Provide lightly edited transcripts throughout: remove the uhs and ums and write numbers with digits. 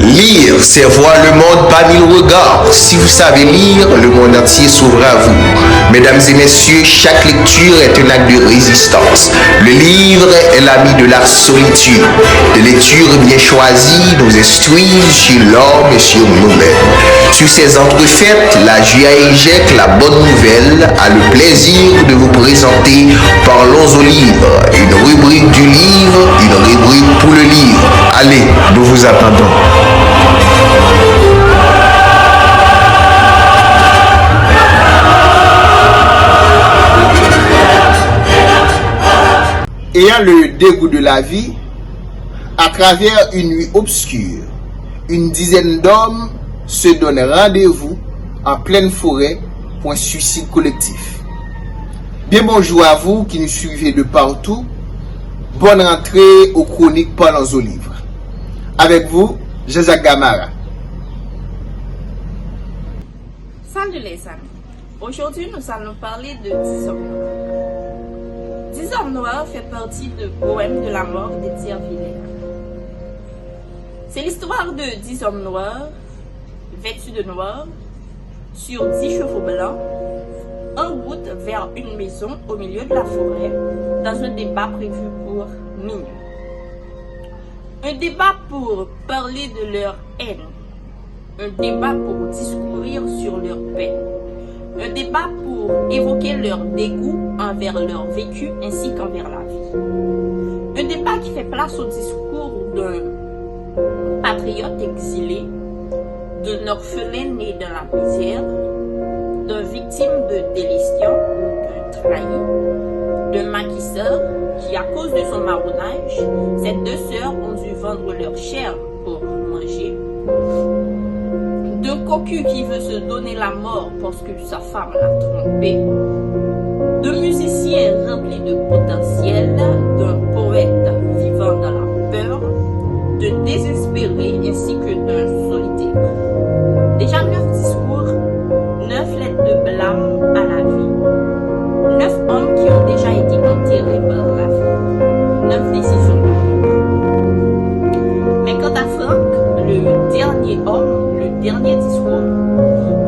Lire, c'est voir le monde par mille regards. Si vous savez lire, le monde entier s'ouvre à vous. Mesdames et messieurs, chaque lecture est un acte de résistance. Le livre est l'ami de la solitude. Des lectures bien choisies nous instruisent sur l'homme et sur nous-mêmes. Sur ces entrefaites, la GIEJEC, la bonne nouvelle, a le plaisir de vous présenter Parlons au livre, une rubrique du livre, une rubrique pour le livre. Allez, nous vous attendons. Ayant le dégoût de la vie, à travers une nuit obscure, une dizaine d'hommes se donnent rendez-vous en pleine forêt pour un suicide collectif. Bien bonjour à vous qui nous suivez de partout. Bonne rentrée aux chroniques Parlons au livre. Avec vous, Jacques Gamara. Salut les amis. Aujourd'hui, nous allons parler de 10 hommes noirs. 10 hommes noirs fait partie de Poème de la mort d'Étienne Villers. C'est l'histoire de 10 hommes noirs, vêtus de noir, sur 10 chevaux blancs, en route vers une maison au milieu de la forêt, dans un débat prévu pour minuit. Un débat pour parler de leur haine, un débat pour discourir sur leur peine, un débat pour évoquer leur dégoût envers leur vécu ainsi qu'envers la vie. Un débat qui fait place au discours d'un patriote exilé, d'un orphelin né dans la misère, d'un victime de délétion ou d'un trahi, d'un maquisseur qui, à cause de son marronnage, ces deux sœurs ont dû vendre leur chair pour manger, d'un cocu qui veut se donner la mort parce que sa femme l'a trompé, d'un musicien rempli de potentiel, d'un poète vivant dans la peur, d'un désespéré ainsi que d'un solitaire. Déjà 9 discours, 9 lettres de blâme à la vie, 9 hommes qui ont déjà été enterrés par la vie, 9 décisions. Mais quant à Franck, le dernier homme, le dernier discours,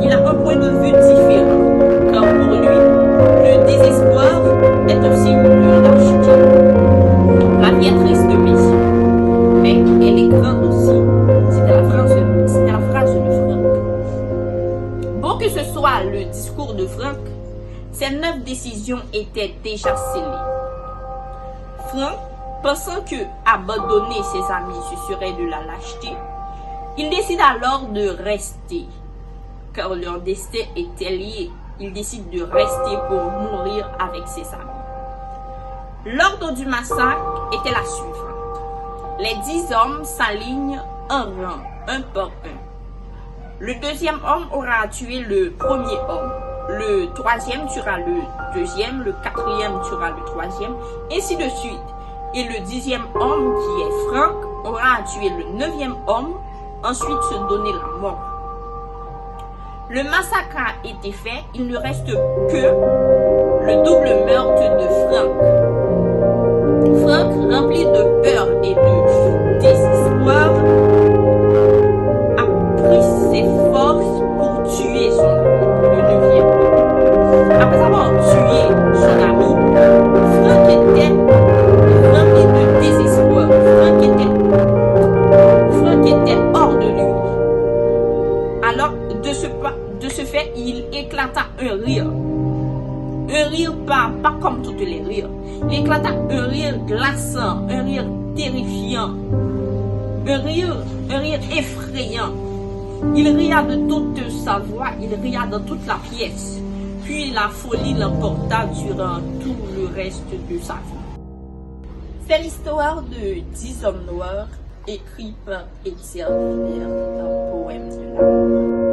il a un point de vue différent, car pour lui, le désespoir est un signe de lâcheté. La vie est triste, mais elle est grande aussi. C'était la phrase de Franck. Bon que ce soit le discours de Franck, ces 9 décisions étaient déjà scellées. Franck, pensant que abandonner ses amis ce serait de la lâcheté, il décide alors de rester, car leur destin était lié. Il décide de rester pour mourir avec ses amis. L'ordre du massacre était la suivante. Les 10 hommes s'alignent en rang, un par un. Le deuxième homme aura tué le premier homme. Le troisième tuera le deuxième, le quatrième tuera le troisième, ainsi de suite. Et le 10e homme, qui est Franck, aura tué le 9e homme, ensuite se donner la mort. Le massacre a été fait, il ne reste que le double meurtre de Franck. Franck, rempli de peur et de désespoir, a pris ses forces pour tuer son ami, le 9e homme. Après avoir tué son ami, Franck était rempli de désespoir. Franck était hors de lui. Alors, de ce fait, il éclata un rire. Un rire pas comme toutes les rires. Il éclata un rire glaçant, un rire terrifiant, un rire effrayant. Il ria de toute sa voix, il ria dans toute la pièce. Puis la folie l'emporta durant tout le reste de sa vie. C'est l'histoire de 10 hommes noirs écrit par Étienne Villers dans Poème de la mort.